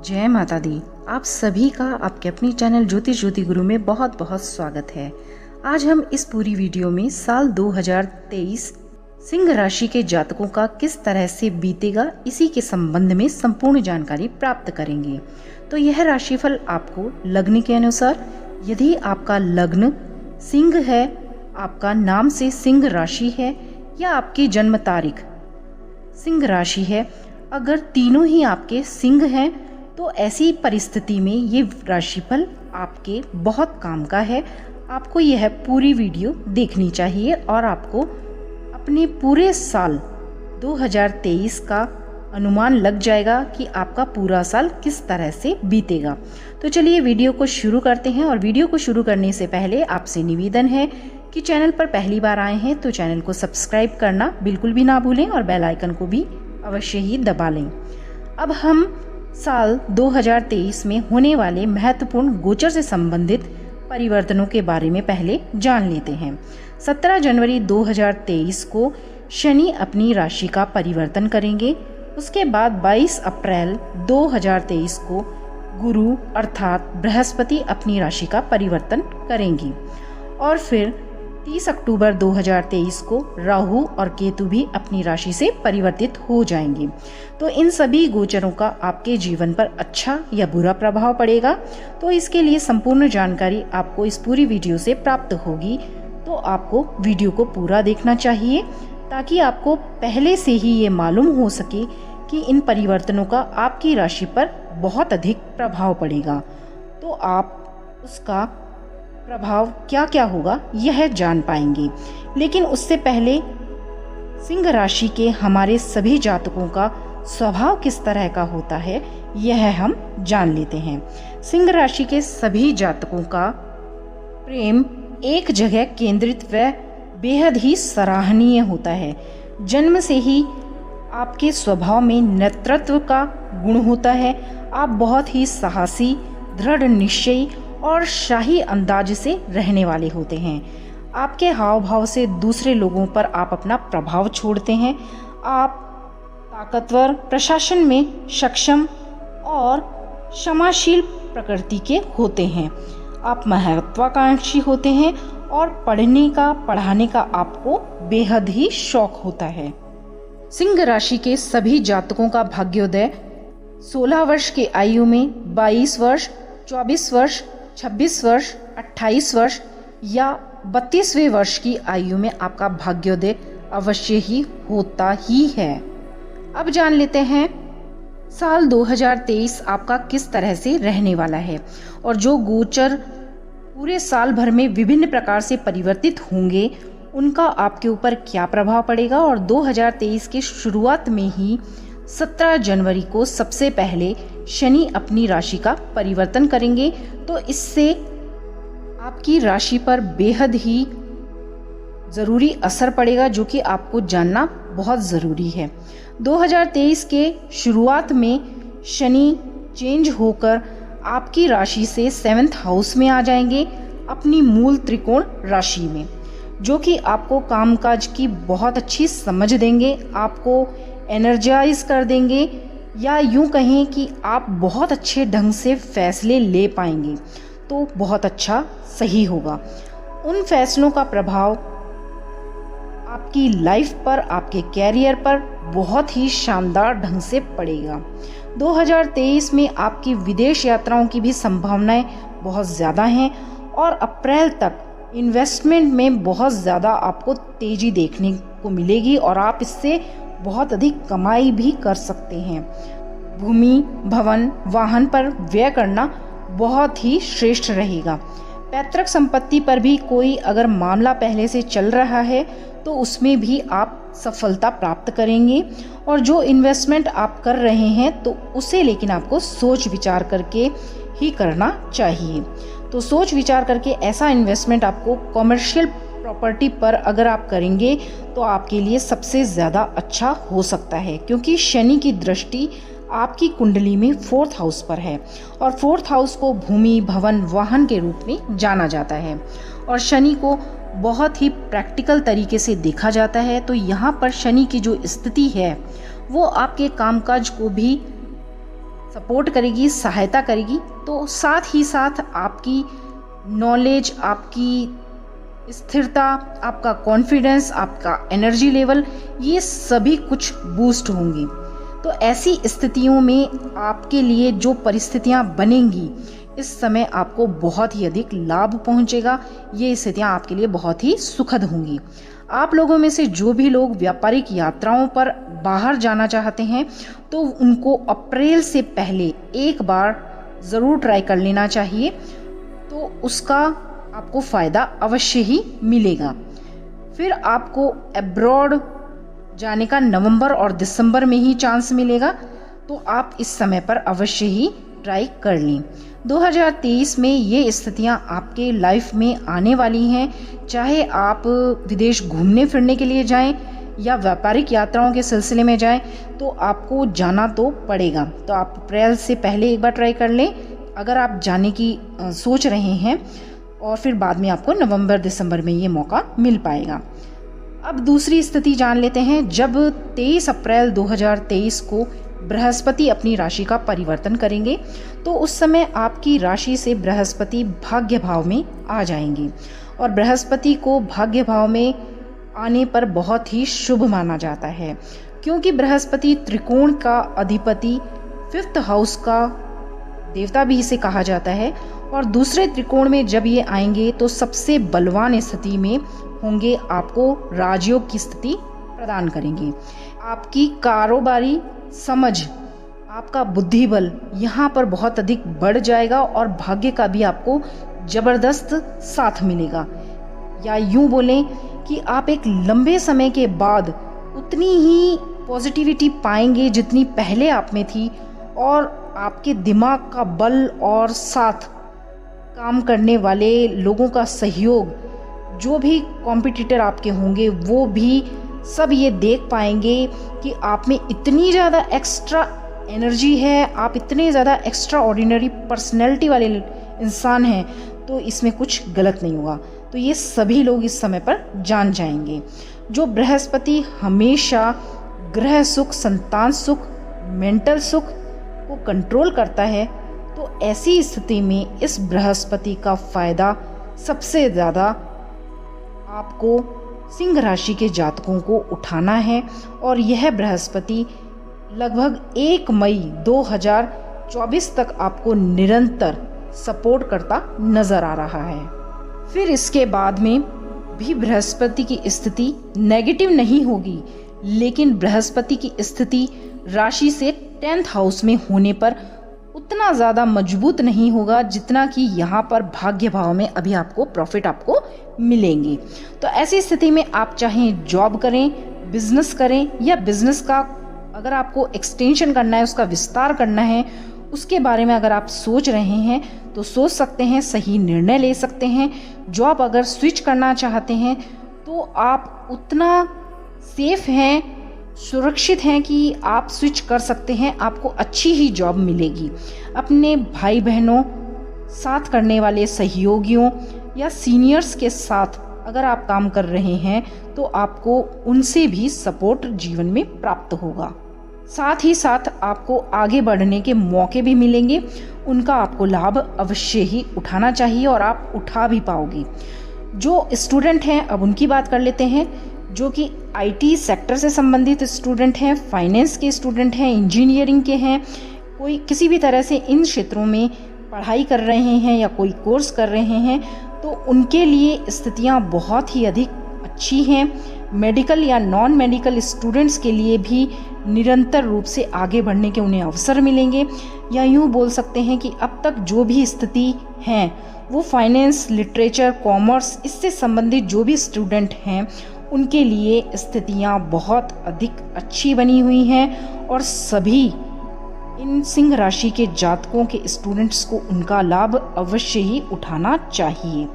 जय माता दी। आप सभी का आपके अपनी चैनल ज्योतिष ज्योति गुरु में बहुत बहुत स्वागत है। आज हम इस पूरी वीडियो में साल 2023 सिंह राशि के जातकों का किस तरह से बीतेगा, इसी के संबंध में संपूर्ण जानकारी प्राप्त करेंगे। तो यह राशिफल आपको लग्न के अनुसार, यदि आपका लग्न सिंह है, आपका नाम से सिंह राशि है या आपकी जन्म तारीख सिंह राशि है, अगर तीनों ही आपके सिंह हैं तो ऐसी परिस्थिति में ये राशिफल आपके बहुत काम का है। आपको यह पूरी वीडियो देखनी चाहिए और आपको अपने पूरे साल 2023 का अनुमान लग जाएगा कि आपका पूरा साल किस तरह से बीतेगा। तो चलिए वीडियो को शुरू करते हैं। और वीडियो को शुरू करने से पहले आपसे निवेदन है कि चैनल पर पहली बार आए हैं तो चैनल को सब्सक्राइब करना बिल्कुल भी ना भूलें और बेल आइकन को भी अवश्य ही दबा लें। अब हम साल 2023 में होने वाले महत्वपूर्ण गोचर से संबंधित परिवर्तनों के बारे में पहले जान लेते हैं। 17 जनवरी 2023 को शनि अपनी राशि का परिवर्तन करेंगे। उसके बाद 22 अप्रैल 2023 को गुरु अर्थात बृहस्पति अपनी राशि का परिवर्तन करेंगी और फिर 30 अक्टूबर 2023 को राहु और केतु भी अपनी राशि से परिवर्तित हो जाएंगे। तो इन सभी गोचरों का आपके जीवन पर अच्छा या बुरा प्रभाव पड़ेगा। तो इसके लिए संपूर्ण जानकारी आपको इस पूरी वीडियो से प्राप्त होगी। तो आपको वीडियो को पूरा देखना चाहिए ताकि आपको पहले से ही ये मालूम हो सके कि इन परिवर्तनों का आपकी राशि पर बहुत अधिक प्रभाव पड़ेगा। तो आप उसका प्रभाव क्या क्या होगा यह जान पाएंगे। लेकिन उससे पहले सिंह राशि के हमारे सभी जातकों का स्वभाव किस तरह का होता है यह हम जान लेते हैं। सिंह राशि के सभी जातकों का प्रेम एक जगह केंद्रित व बेहद ही सराहनीय होता है। जन्म से ही आपके स्वभाव में नेतृत्व का गुण होता है। आप बहुत ही साहसी, दृढ़ निश्चयी और शाही अंदाज से रहने वाले होते हैं। आपके हाव भाव से दूसरे लोगों पर आप अपना प्रभाव छोड़ते हैं। आप ताकतवर, प्रशासन में सक्षम और क्षमाशील प्रकृति के होते हैं। आप महत्वाकांक्षी होते हैं और पढ़ाने का आपको बेहद ही शौक होता है। सिंह राशि के सभी जातकों का भाग्योदय 16 वर्ष की आयु में 22 वर्ष, 24 वर्ष, 26 वर्ष, 28 वर्ष या 32वें वर्ष की आयु में आपका भाग्योदय अवश्य ही होता ही है। अब जान लेते हैं साल 2023 आपका किस तरह से रहने वाला है और जो गोचर पूरे साल भर में विभिन्न प्रकार से परिवर्तित होंगे उनका आपके ऊपर क्या प्रभाव पड़ेगा। और 2023 के शुरुआत में ही 17 जनवरी को सबसे पहले शनि अपनी राशि का परिवर्तन करेंगे। तो इससे आपकी राशि पर बेहद ही ज़रूरी असर पड़ेगा जो कि आपको जानना बहुत ज़रूरी है। 2023 के शुरुआत में शनि चेंज होकर आपकी राशि से 7th हाउस में आ जाएंगे अपनी मूल त्रिकोण राशि में, जो कि आपको कामकाज की बहुत अच्छी समझ देंगे, आपको एनर्जाइज कर देंगे या यूं कहें कि आप बहुत अच्छे ढंग से फैसले ले पाएंगे। तो बहुत अच्छा सही होगा। उन फैसलों का प्रभाव आपकी लाइफ पर, आपके कैरियर पर बहुत ही शानदार ढंग से पड़ेगा। 2023 में आपकी विदेश यात्राओं की भी संभावनाएं बहुत ज़्यादा हैं और अप्रैल तक इन्वेस्टमेंट में बहुत ज़्यादा आपको तेज़ी देखने को मिलेगी और आप इससे बहुत अधिक कमाई भी कर सकते हैं। भूमि, भवन, वाहन पर व्यय करना बहुत ही श्रेष्ठ रहेगा। पैतृक संपत्ति पर भी कोई अगर मामला पहले से चल रहा है तो उसमें भी आप सफलता प्राप्त करेंगे। और जो इन्वेस्टमेंट आप कर रहे हैं तो उसे लेकिन आपको सोच विचार करके ही करना चाहिए। तो सोच विचार करके ऐसा इन्वेस्टमेंट आपको कमर्शियल प्रॉपर्टी पर अगर आप करेंगे तो आपके लिए सबसे ज़्यादा अच्छा हो सकता है, क्योंकि शनि की दृष्टि आपकी कुंडली में 4th हाउस पर है और 4th हाउस को भूमि, भवन, वाहन के रूप में जाना जाता है और शनि को बहुत ही प्रैक्टिकल तरीके से देखा जाता है। तो यहाँ पर शनि की जो स्थिति है वो आपके कामकाज को भी सपोर्ट करेगी, सहायता करेगी। तो साथ ही साथ आपकी नॉलेज, आपकी स्थिरता, आपका कॉन्फिडेंस, आपका एनर्जी लेवल, ये सभी कुछ बूस्ट होंगे। तो ऐसी स्थितियों में आपके लिए जो परिस्थितियां बनेंगी, इस समय आपको बहुत ही अधिक लाभ पहुंचेगा। ये स्थितियां आपके लिए बहुत ही सुखद होंगी। आप लोगों में से जो भी लोग व्यापारिक यात्राओं पर बाहर जाना चाहते हैं, तो उनको अप्रैल से पहले एक बार ज़रूर ट्राई कर लेना चाहिए, तो उसका आपको फ़ायदा अवश्य ही मिलेगा। फिर आपको अब्रॉड जाने का नवंबर और दिसंबर में ही चांस मिलेगा, तो आप इस समय पर अवश्य ही ट्राई कर लें। 2023 में ये स्थितियां आपके लाइफ में आने वाली हैं। चाहे आप विदेश घूमने फिरने के लिए जाएं या व्यापारिक यात्राओं के सिलसिले में जाएं, तो आपको जाना तो पड़ेगा। तो आप अप्रैल से पहले एक बार ट्राई कर लें अगर आप जाने की सोच रहे हैं, और फिर बाद में आपको नवंबर दिसंबर में ये मौका मिल पाएगा। अब दूसरी स्थिति जान लेते हैं। जब 23 अप्रैल 2023 को बृहस्पति अपनी राशि का परिवर्तन करेंगे, तो उस समय आपकी राशि से बृहस्पति भाग्य भाव में आ जाएंगे। और बृहस्पति को भाग्य भाव में आने पर बहुत ही शुभ माना जाता है, क्योंकि बृहस्पति त्रिकोण का अधिपति, 5th हाउस का देवता भी इसे कहा जाता है। और दूसरे त्रिकोण में जब ये आएंगे तो सबसे बलवान स्थिति में होंगे, आपको राजयोग की स्थिति प्रदान करेंगे। आपकी कारोबारी समझ, आपका बुद्धि बल यहाँ पर बहुत अधिक बढ़ जाएगा और भाग्य का भी आपको जबरदस्त साथ मिलेगा। या यूं बोलें कि आप एक लंबे समय के बाद उतनी ही पॉजिटिविटी पाएंगे जितनी पहले आप में थी, और आपके दिमाग का बल और साथ काम करने वाले लोगों का सहयोग, जो भी कॉम्पिटिटर आपके होंगे वो भी सब ये देख पाएंगे कि आप में इतनी ज़्यादा एक्स्ट्रा एनर्जी है, आप इतने ज़्यादा एक्स्ट्रा ऑर्डिनरी पर्सनैलिटी वाले इंसान हैं, तो इसमें कुछ गलत नहीं होगा। तो ये सभी लोग इस समय पर जान जाएंगे। जो बृहस्पति हमेशा ग्रह सुख, संतान सुख, मेंटल सुख को कंट्रोल करता है, तो ऐसी स्थिति में इस बृहस्पति का फायदा सबसे ज़्यादा आपको सिंह राशि के जातकों को उठाना है। और यह बृहस्पति लगभग 1 मई 2024 तक आपको निरंतर सपोर्ट करता नजर आ रहा है। फिर इसके बाद में भी बृहस्पति की स्थिति नेगेटिव नहीं होगी, लेकिन बृहस्पति की स्थिति राशि से 10th हाउस में होने पर उतना ज़्यादा मजबूत नहीं होगा जितना कि यहाँ पर भाग्य भाव में अभी आपको प्रॉफिट आपको मिलेंगे। तो ऐसी स्थिति में आप चाहें जॉब करें, बिजनेस करें, या बिजनेस का अगर आपको एक्सटेंशन करना है, उसका विस्तार करना है, उसके बारे में अगर आप सोच रहे हैं तो सोच सकते हैं, सही निर्णय ले सकते हैं। जॉब अगर स्विच करना चाहते हैं तो आप उतना सेफ हैं, सुरक्षित हैं कि आप स्विच कर सकते हैं, आपको अच्छी ही जॉब मिलेगी। अपने भाई बहनों, साथ करने वाले सहयोगियों या सीनियर्स के साथ अगर आप काम कर रहे हैं तो आपको उनसे भी सपोर्ट जीवन में प्राप्त होगा। साथ ही साथ आपको आगे बढ़ने के मौके भी मिलेंगे, उनका आपको लाभ अवश्य ही उठाना चाहिए और आप उठा भी पाओगे। जो स्टूडेंट हैं, अब उनकी बात कर लेते हैं, जो कि आईटी सेक्टर से संबंधित स्टूडेंट हैं, फाइनेंस के स्टूडेंट हैं, इंजीनियरिंग के हैं, कोई किसी भी तरह से इन क्षेत्रों में पढ़ाई कर रहे हैं या कोई कोर्स कर रहे हैं, तो उनके लिए स्थितियां बहुत ही अधिक अच्छी हैं। मेडिकल या नॉन मेडिकल स्टूडेंट्स के लिए भी निरंतर रूप से आगे बढ़ने के उन्हें अवसर मिलेंगे। या यूँ बोल सकते हैं कि अब तक जो भी स्थिति हैं वो फाइनेंस, लिटरेचर, कॉमर्स, इससे संबंधित जो भी स्टूडेंट हैं उनके लिए स्थितियां बहुत अधिक अच्छी बनी हुई हैं, और सभी इन सिंह राशि के जातकों के स्टूडेंट्स को उनका लाभ अवश्य ही उठाना चाहिए।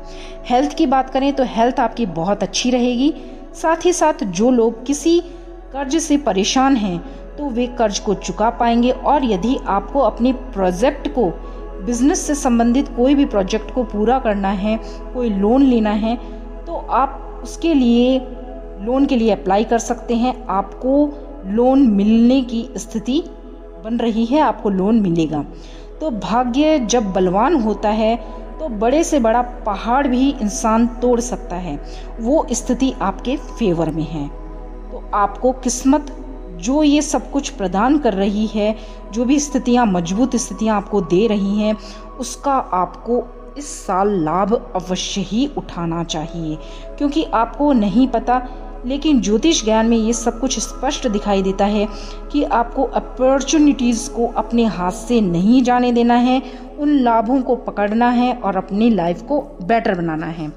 हेल्थ की बात करें तो हेल्थ आपकी बहुत अच्छी रहेगी। साथ ही साथ जो लोग किसी कर्ज से परेशान हैं तो वे कर्ज को चुका पाएंगे, और यदि आपको अपने प्रोजेक्ट को, बिजनेस से संबंधित कोई भी प्रोजेक्ट को पूरा करना है, कोई लोन लेना है, तो आप उसके लिए लोन के लिए अप्लाई कर सकते हैं। आपको लोन मिलने की स्थिति बन रही है, आपको लोन मिलेगा। तो भाग्य जब बलवान होता है तो बड़े से बड़ा पहाड़ भी इंसान तोड़ सकता है, वो स्थिति आपके फेवर में है। तो आपको किस्मत जो ये सब कुछ प्रदान कर रही है, जो भी स्थितियाँ, मजबूत स्थितियाँ आपको दे रही हैं, उसका आपको इस साल लाभ अवश्य ही उठाना चाहिए। क्योंकि आपको नहीं पता, लेकिन ज्योतिष ज्ञान में ये सब कुछ स्पष्ट दिखाई देता है कि आपको अपॉर्चुनिटीज़ को अपने हाथ से नहीं जाने देना है, उन लाभों को पकड़ना है और अपनी लाइफ को बेटर बनाना है।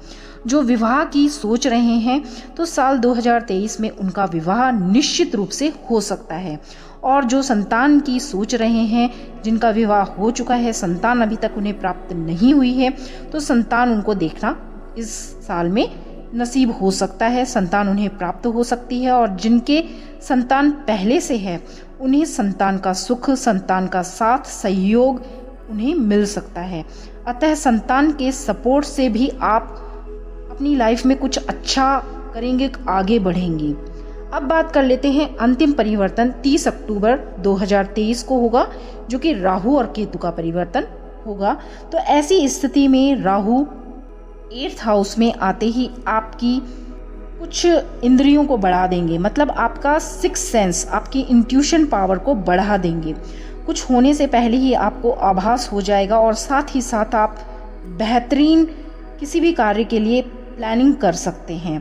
जो विवाह की सोच रहे हैं तो साल 2023 में उनका विवाह निश्चित रूप से हो सकता है। और जो संतान की सोच रहे हैं, जिनका विवाह हो चुका है, संतान अभी तक उन्हें प्राप्त नहीं हुई है, तो संतान उनको देखना इस साल में नसीब हो सकता है, संतान उन्हें प्राप्त हो सकती है। और जिनके संतान पहले से है, उन्हें संतान का सुख, संतान का साथ, सहयोग उन्हें मिल सकता है। अतः संतान के सपोर्ट से भी आप अपनी लाइफ में कुछ अच्छा करेंगे, आगे बढ़ेंगे। अब बात कर लेते हैं अंतिम परिवर्तन 30 अक्टूबर 2023 को होगा, जो कि राहु और केतु का परिवर्तन होगा। तो ऐसी स्थिति में राहु 8th हाउस में आते ही आपकी कुछ इंद्रियों को बढ़ा देंगे, मतलब आपका 6th सेंस, आपकी इंट्यूशन पावर को बढ़ा देंगे। कुछ होने से पहले ही आपको आभास हो जाएगा और साथ ही साथ आप बेहतरीन किसी भी कार्य के लिए प्लानिंग कर सकते हैं।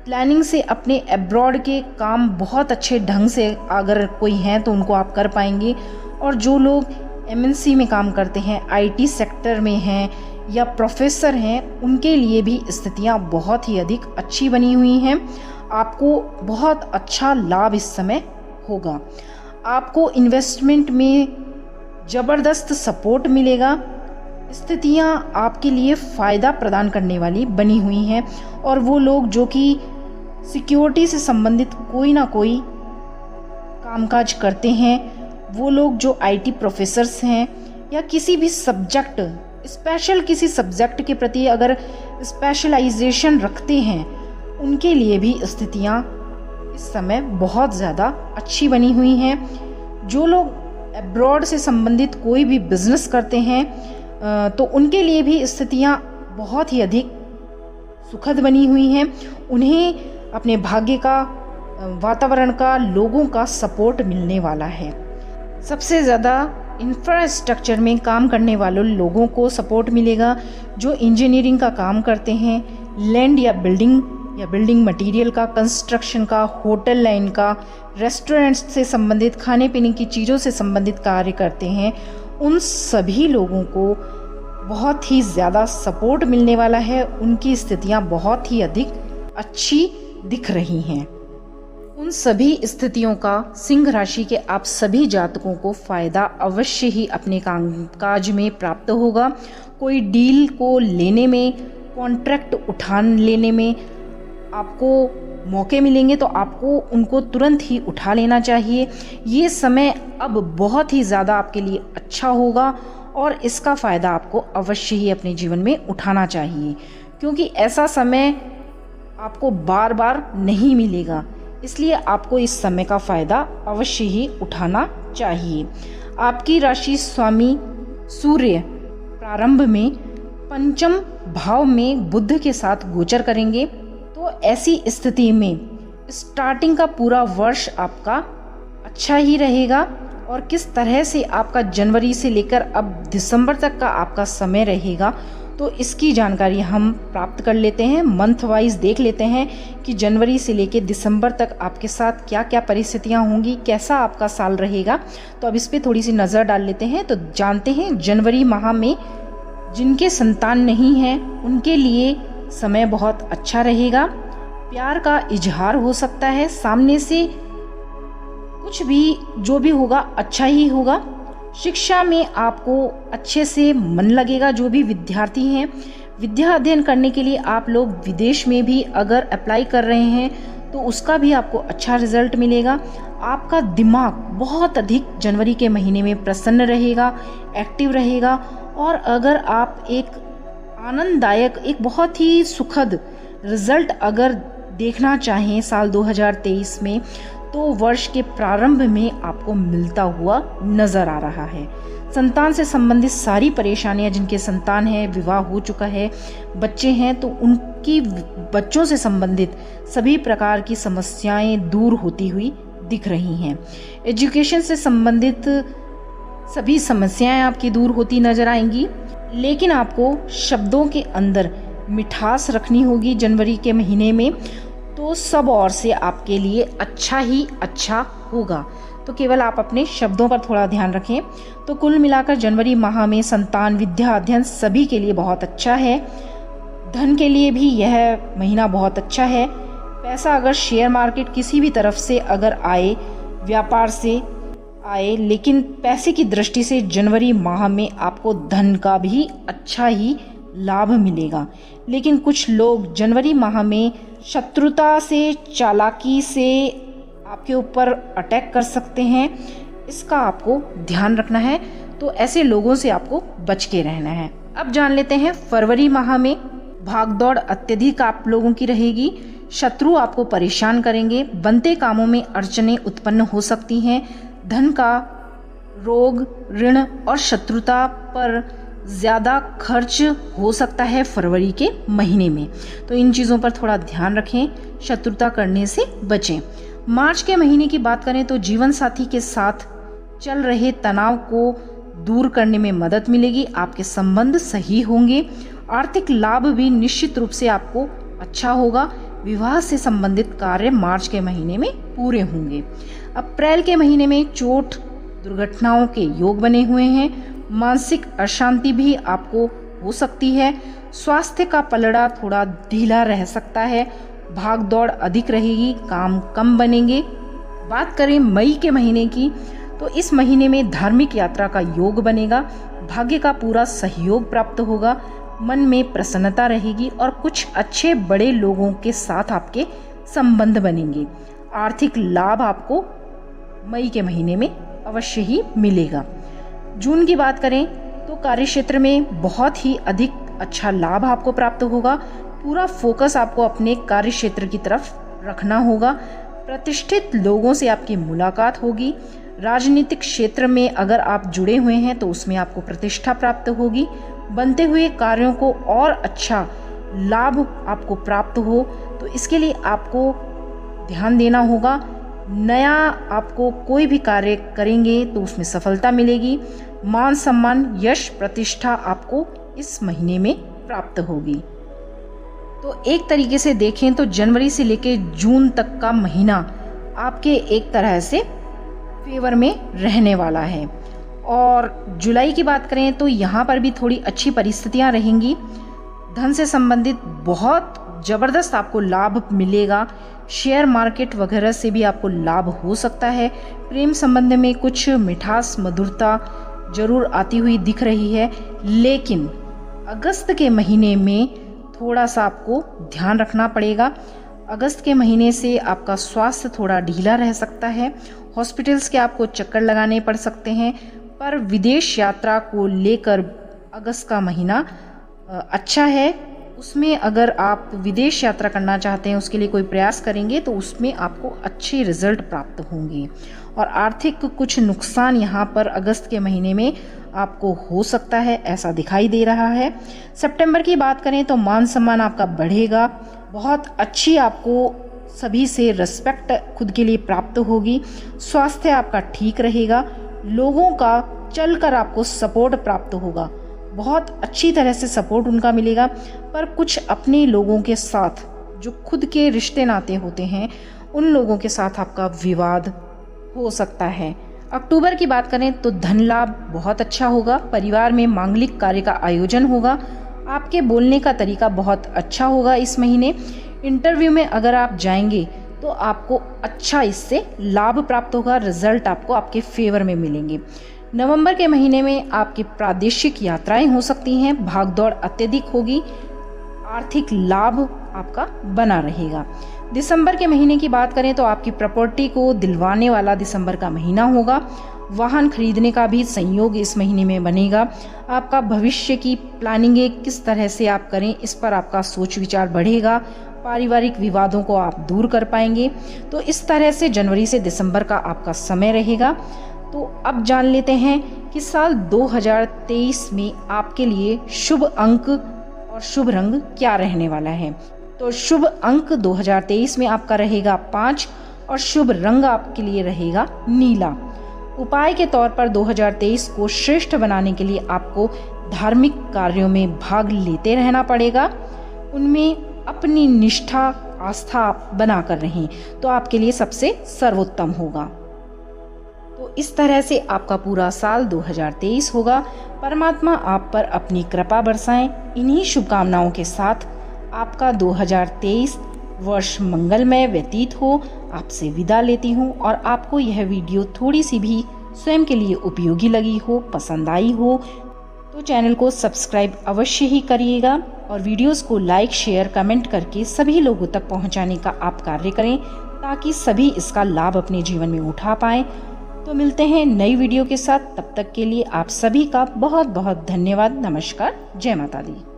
प्लानिंग से अपने एब्रॉड के काम बहुत अच्छे ढंग से अगर कोई हैं तो उनको आप कर पाएंगे। और जो लोग MNC में काम करते हैं, IT सेक्टर में हैं या प्रोफेसर हैं, उनके लिए भी स्थितियां बहुत ही अधिक अच्छी बनी हुई हैं। आपको बहुत अच्छा लाभ इस समय होगा। आपको इन्वेस्टमेंट में ज़बरदस्त सपोर्ट मिलेगा। स्थितियां आपके लिए फ़ायदा प्रदान करने वाली बनी हुई हैं। और वो लोग जो कि सिक्योरिटी से संबंधित कोई ना कोई कामकाज करते हैं, वो लोग जो IT प्रोफेसर्स हैं या किसी भी सब्जेक्ट, स्पेशल किसी सब्जेक्ट के प्रति अगर स्पेशलाइजेशन रखते हैं, उनके लिए भी स्थितियां इस समय बहुत ज़्यादा अच्छी बनी हुई हैं। जो लोग अब्रॉड से संबंधित कोई भी बिजनेस करते हैं तो उनके लिए भी स्थितियां बहुत ही अधिक सुखद बनी हुई हैं। उन्हें अपने भाग्य का, वातावरण का, लोगों का सपोर्ट मिलने वाला है। सबसे ज़्यादा इंफ्रास्ट्रक्चर में काम करने वालों लोगों को सपोर्ट मिलेगा। जो इंजीनियरिंग का काम करते हैं, लैंड या बिल्डिंग मटेरियल का, कंस्ट्रक्शन का, होटल लाइन का, रेस्टोरेंट्स से संबंधित, खाने पीने की चीज़ों से संबंधित कार्य करते हैं, उन सभी लोगों को बहुत ही ज़्यादा सपोर्ट मिलने वाला है। उनकी स्थितियां बहुत ही अधिक अच्छी दिख रही हैं। उन सभी स्थितियों का सिंह राशि के आप सभी जातकों को फ़ायदा अवश्य ही अपने कामकाज में प्राप्त होगा। कोई डील को लेने में, कॉन्ट्रैक्ट उठान लेने में आपको मौके मिलेंगे तो आपको उनको तुरंत ही उठा लेना चाहिए। ये समय अब बहुत ही ज़्यादा आपके लिए अच्छा होगा और इसका फ़ायदा आपको अवश्य ही अपने जीवन में उठाना चाहिए, क्योंकि ऐसा समय आपको बार बार नहीं मिलेगा। इसलिए आपको इस समय का फ़ायदा अवश्य ही उठाना चाहिए। आपकी राशि स्वामी सूर्य प्रारंभ में 5म भाव में बुध के साथ गोचर करेंगे। तो ऐसी स्थिति में स्टार्टिंग का पूरा वर्ष आपका अच्छा ही रहेगा। और किस तरह से आपका जनवरी से लेकर अब दिसंबर तक का आपका समय रहेगा, तो इसकी जानकारी हम प्राप्त कर लेते हैं। मंथ वाइज देख लेते हैं कि जनवरी से लेकर दिसंबर तक आपके साथ क्या क्या परिस्थितियां होंगी, कैसा आपका साल रहेगा। तो अब इस पे थोड़ी सी नज़र डाल लेते हैं। तो जानते हैं जनवरी माह में जिनके संतान नहीं है उनके लिए समय बहुत अच्छा रहेगा। प्यार का इजहार हो सकता है, सामने से कुछ भी जो भी होगा अच्छा ही होगा। शिक्षा में आपको अच्छे से मन लगेगा। जो भी विद्यार्थी हैं, विद्या अध्ययन करने के लिए आप लोग विदेश में भी अगर अप्लाई कर रहे हैं तो उसका भी आपको अच्छा रिजल्ट मिलेगा। आपका दिमाग बहुत अधिक जनवरी के महीने में प्रसन्न रहेगा, एक्टिव रहेगा। और अगर आप एक आनंददायक, एक बहुत ही सुखद रिजल्ट अगर देखना चाहें साल 2023 में, तो वर्ष के प्रारंभ में आपको मिलता हुआ नजर आ रहा है। संतान से संबंधित सारी परेशानियां, जिनके संतान है, विवाह हो चुका है, बच्चे हैं, तो उनकी बच्चों से संबंधित सभी प्रकार की समस्याएं दूर होती हुई दिख रही हैं। एजुकेशन से संबंधित सभी समस्याएं आपकी दूर होती नजर आएंगी, लेकिन आपको शब्दों के अंदर मिठास रखनी होगी जनवरी के महीने में, तो सब ओर से आपके लिए अच्छा ही अच्छा होगा। तो केवल आप अपने शब्दों पर थोड़ा ध्यान रखें। तो कुल मिलाकर जनवरी माह में संतान, विद्या, अध्ययन सभी के लिए बहुत अच्छा है। धन के लिए भी यह महीना बहुत अच्छा है। पैसा अगर शेयर मार्केट किसी भी तरफ से अगर आए, व्यापार से आए, लेकिन पैसे की दृष्टि से जनवरी माह में आपको धन का भी अच्छा ही लाभ मिलेगा। लेकिन कुछ लोग जनवरी माह में शत्रुता से, चालाकी से आपके ऊपर अटैक कर सकते हैं, इसका आपको ध्यान रखना है। तो ऐसे लोगों से आपको बच के रहना है। अब जान लेते हैं फरवरी माह में भागदौड़ अत्यधिक आप लोगों की रहेगी। शत्रु आपको परेशान करेंगे, बनते कामों में अड़चनें उत्पन्न हो सकती हैं। धन का, रोग, ऋण और शत्रुता पर ज़्यादा खर्च हो सकता है फरवरी के महीने में, तो इन चीज़ों पर थोड़ा ध्यान रखें, शत्रुता करने से बचें। मार्च के महीने की बात करें तो जीवन साथी के साथ चल रहे तनाव को दूर करने में मदद मिलेगी। आपके संबंध सही होंगे। आर्थिक लाभ भी निश्चित रूप से आपको अच्छा होगा। विवाह से संबंधित कार्य मार्च के महीने में पूरे होंगे। अप्रैल के महीने में चोट, दुर्घटनाओं के योग बने हुए हैं। मानसिक अशांति भी आपको हो सकती है। स्वास्थ्य का पलड़ा थोड़ा ढीला रह सकता है। भाग दौड़ अधिक रहेगी, काम कम बनेंगे। बात करें मई के महीने की, तो इस महीने में धार्मिक यात्रा का योग बनेगा। भाग्य का पूरा सहयोग प्राप्त होगा। मन में प्रसन्नता रहेगी और कुछ अच्छे बड़े लोगों के साथ आपके संबंध बनेंगे। आर्थिक लाभ आपको मई के महीने में अवश्य ही मिलेगा। जून की बात करें तो कार्यक्षेत्र में बहुत ही अधिक अच्छा लाभ आपको प्राप्त होगा। पूरा फोकस आपको अपने कार्यक्षेत्र की तरफ रखना होगा। प्रतिष्ठित लोगों से आपकी मुलाकात होगी। राजनीतिक क्षेत्र में अगर आप जुड़े हुए हैं तो उसमें आपको प्रतिष्ठा प्राप्त होगी। बनते हुए कार्यों को और अच्छा लाभ आपको प्राप्त हो, तो इसके लिए आपको ध्यान देना होगा। नया आपको कोई भी कार्य करेंगे तो उसमें सफलता मिलेगी। मान सम्मान, यश, प्रतिष्ठा आपको इस महीने में प्राप्त होगी। तो एक तरीके से देखें तो जनवरी से लेकर जून तक का महीना आपके एक तरह से फेवर में रहने वाला है। और जुलाई की बात करें तो यहाँ पर भी थोड़ी अच्छी परिस्थितियाँ रहेंगी। धन से संबंधित बहुत ज़बरदस्त आपको लाभ मिलेगा। शेयर मार्केट वगैरह से भी आपको लाभ हो सकता है। प्रेम संबंध में कुछ मिठास, मधुरता जरूर आती हुई दिख रही है, लेकिन अगस्त के महीने में थोड़ा सा आपको ध्यान रखना पड़ेगा। अगस्त के महीने से आपका स्वास्थ्य थोड़ा ढीला रह सकता है। हॉस्पिटल्स के आपको चक्कर लगाने पड़ सकते हैं। पर विदेश यात्रा को लेकर अगस्त का महीना अच्छा है। उसमें अगर आप विदेश यात्रा करना चाहते हैं, उसके लिए कोई प्रयास करेंगे तो उसमें आपको अच्छे रिजल्ट प्राप्त होंगे। और आर्थिक कुछ नुकसान यहाँ पर अगस्त के महीने में आपको हो सकता है, ऐसा दिखाई दे रहा है। सितंबर की बात करें तो मान सम्मान आपका बढ़ेगा। बहुत अच्छी आपको सभी से रिस्पेक्ट खुद के लिए प्राप्त होगी। स्वास्थ्य आपका ठीक रहेगा। लोगों का चलकर आपको सपोर्ट प्राप्त होगा। बहुत अच्छी तरह से सपोर्ट उनका मिलेगा। पर कुछ अपने लोगों के साथ जो खुद के रिश्ते नाते होते हैं, उन लोगों के साथ आपका विवाद हो सकता है। अक्टूबर की बात करें तो धन लाभ बहुत अच्छा होगा। परिवार में मांगलिक कार्य का आयोजन होगा। आपके बोलने का तरीका बहुत अच्छा होगा इस महीने। इंटरव्यू में अगर आप जाएंगे तो आपको अच्छा इससे लाभ प्राप्त होगा। रिजल्ट आपको आपके फेवर में मिलेंगे। नवंबर के महीने में आपकी प्रादेशिक यात्राएं हो सकती हैं। भागदौड़ अत्यधिक होगी। आर्थिक लाभ आपका बना रहेगा। दिसंबर के महीने की बात करें तो आपकी प्रॉपर्टी को दिलवाने वाला दिसंबर का महीना होगा। वाहन खरीदने का भी संयोग इस महीने में बनेगा। आपका भविष्य की प्लानिंग किस तरह से आप करें, इस पर आपका सोच विचार बढ़ेगा। पारिवारिक विवादों को आप दूर कर पाएंगे। तो इस तरह से जनवरी से दिसंबर का आपका समय रहेगा। तो अब जान लेते हैं कि साल 2023 में आपके लिए शुभ अंक और शुभ रंग क्या रहने वाला है। तो शुभ अंक 2023 में आपका रहेगा 5 और शुभ रंग आपके लिए रहेगा नीला। उपाय के तौर पर 2023 को श्रेष्ठ बनाने के लिए आपको धार्मिक कार्यों में भाग लेते रहना पड़ेगा, उनमें अपनी निष्ठा आस्था बनाकर रहें, तो आपके लिए सबसे सर्वोत्तम होगा। तो इस तरह से आपका पूरा साल 2023 होगा। परमात्मा आप पर अपनी कृपा बरसाएं। इन्हीं शुभकामनाओं के साथ आपका 2023 वर्ष मंगलमय व्यतीत हो। आपसे विदा लेती हूँ और आपको यह वीडियो थोड़ी सी भी स्वयं के लिए उपयोगी लगी हो, पसंद आई हो, तो चैनल को सब्सक्राइब अवश्य ही करिएगा और वीडियोस को लाइक, शेयर, कमेंट करके सभी लोगों तक पहुंचाने का आप कार्य करें, ताकि सभी इसका लाभ अपने जीवन में उठा पाएं। तो मिलते हैं नई वीडियो के साथ, तब तक के लिए आप सभी का बहुत बहुत धन्यवाद। नमस्कार, जय माता दी।